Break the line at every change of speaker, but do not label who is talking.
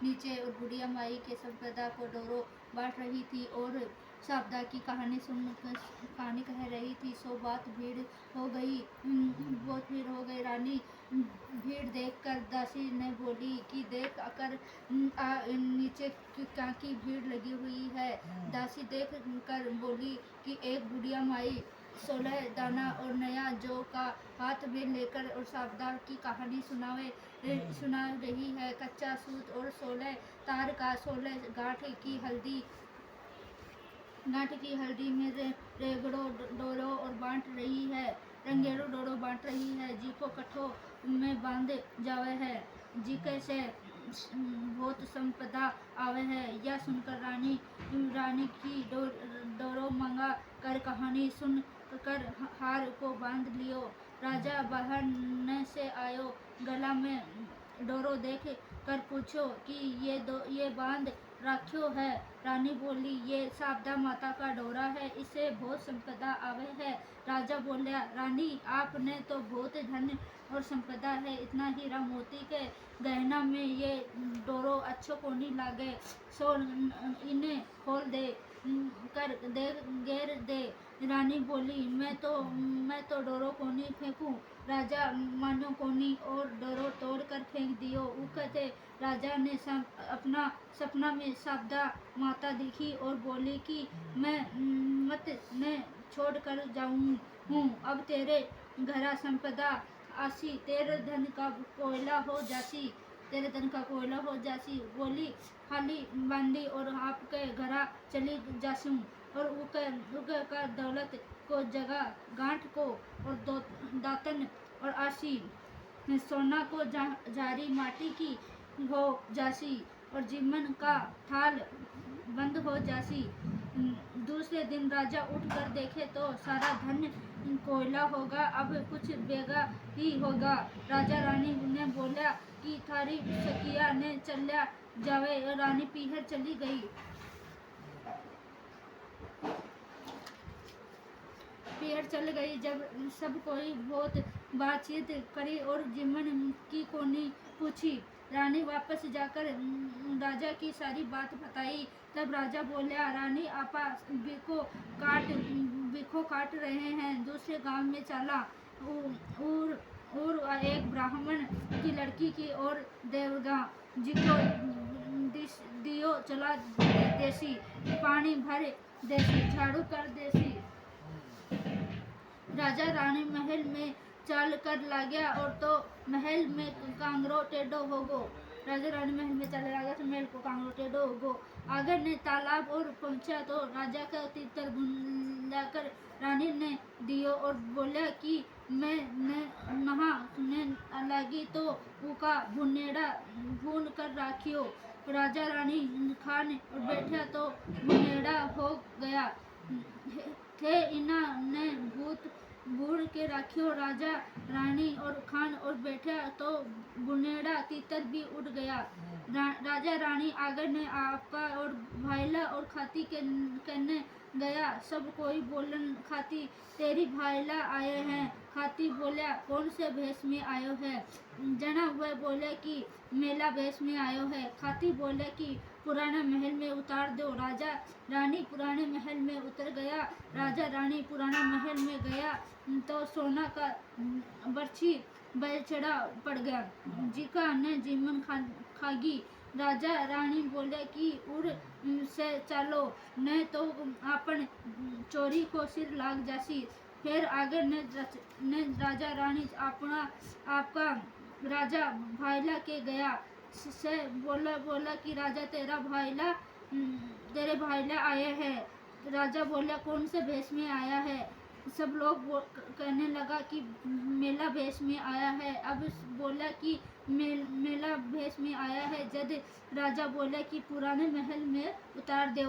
नीचे और बुढ़िया माई के संपदा को डोरो बांट रही थी और शारदा की कहानी कह रही थी। सो बहुत भीड़ हो गई। रानी भीड़ देखकर दासी ने बोली कि देख कर नीचे क्या की भीड़ लगी हुई है। दासी देख कर बोली कि एक बुढ़िया माई 16 दाना और नया जौ का हाथ में लेकर और शारदा की कहानी सुना रही है। कच्चा सूत और 16 तार का 16 गांठ की हल्दी में रेगड़ो डोरो और बांट रही है। रंगेरो डोरो बांट रही है। जी को कठो में बांध जावे है, जी कैसे बहुत संपदा आवे है। यह सुनकर रानी की डोरो मंगा कर कहानी सुन कर हार को बांध लियो। राजा बाहर न से आयो, गला में डोरो देख कर पूछो कि ये बांध राख्यो है। रानी बोली ये शारदा माता का डोरा है, इसे बहुत संपदा आवे है। राजा बोलिया रानी आपने तो बहुत धन और संपदा है, इतना हीरा मोती के गहना में ये डोरो अच्छो कोनी लागे, सो इन्हें खोल दे कर घेर दे। रानी बोली मैं तो डोरो कोनी फेंकूं। राजा मानो कोनी और डोरो तोड़ कर फेंक दियो। कहते राजा ने अपना सपना में शारदा माता दिखी और बोली कि मैं मत न छोड़ कर जाऊं हूँ, अब तेरे घरा संपदा आसी, तेरे धन का कोयला हो जासी। बोली खाली बांधी और आपके घरा चली जासूं और उके का दौलत को जगह गांठ को और दातन और आसी सोना को जारी माटी की हो जासी और जीवन का थाल बंद हो जासी। दूसरे दिन राजा उठकर देखे तो सारा धन कोयला होगा, अब कुछ बेगा ही होगा। राजा रानी ने बोला कि थारी सखिया ने चल्या जावे। रानी पीहर चली गई। जब सब कोई बहुत बातचीत करी और जीवन की कोनी पूछी। रानी वापस जाकर राजा की सारी बात बताई। तब राजा बोलिया रानी आपा बिखो काट रहे हैं, दूसरे गांव में चला और एक ब्राह्मण की लड़की की और देवगा जी को दियो चला देसी, पानी भर देसी, झाड़ू कर देसी। राजा रानी महल में चल कर लाग्या और तो महल में कांगरो टेढ़ो हो गो। राजा रानी महल में चले लगा तो महल को कांगरो टेढ़ो हो गो। आगे ने तालाब और पहुंचा तो राजा का तीतर बुलाकर रानी ने दियो और बोला कि मैं नहा लगी तो उका भुनेड़ा भून कर राखियो। राजा रानी खान और बैठा तो भुनेड़ा हो गया थे, इना ने बूढ़ के राखियो। राजा रानी और खान और बैठा तो बुनेड़ा तीतर भी उड़ गया। राजा रानी आगे ने आपका और भाईला और खाती के कहने गया। सब कोई बोलन खाती तेरी भाईला आए हैं। खाती बोलिया कौन से भेष में आयो है। जना हुए बोले कि मेला भेष में आयो है। खाती बोले कि पुराना महल में उतार दो। राजा रानी पुराने महल में उतर गया। राजा रानी पुराना महल में गया तो सोना का बर्छी बेचड़ा पड़ गया। जिका ने जीवन खागी। राजा रानी बोले कि उड़ से चलो न तो आपन चोरी को सिर लाग जासी। फिर आगे ने राजा रानी आपका राजा भाईला के गया से बोला कि राजा तेरे भाईला आए हैं। राजा बोला कौन से भेष में आया है। सब लोग कहने लगा कि मेला भेष में आया है। अब बोला कि मेला भेष में आया है। जब राजा बोला कि पुराने महल में उतार दो।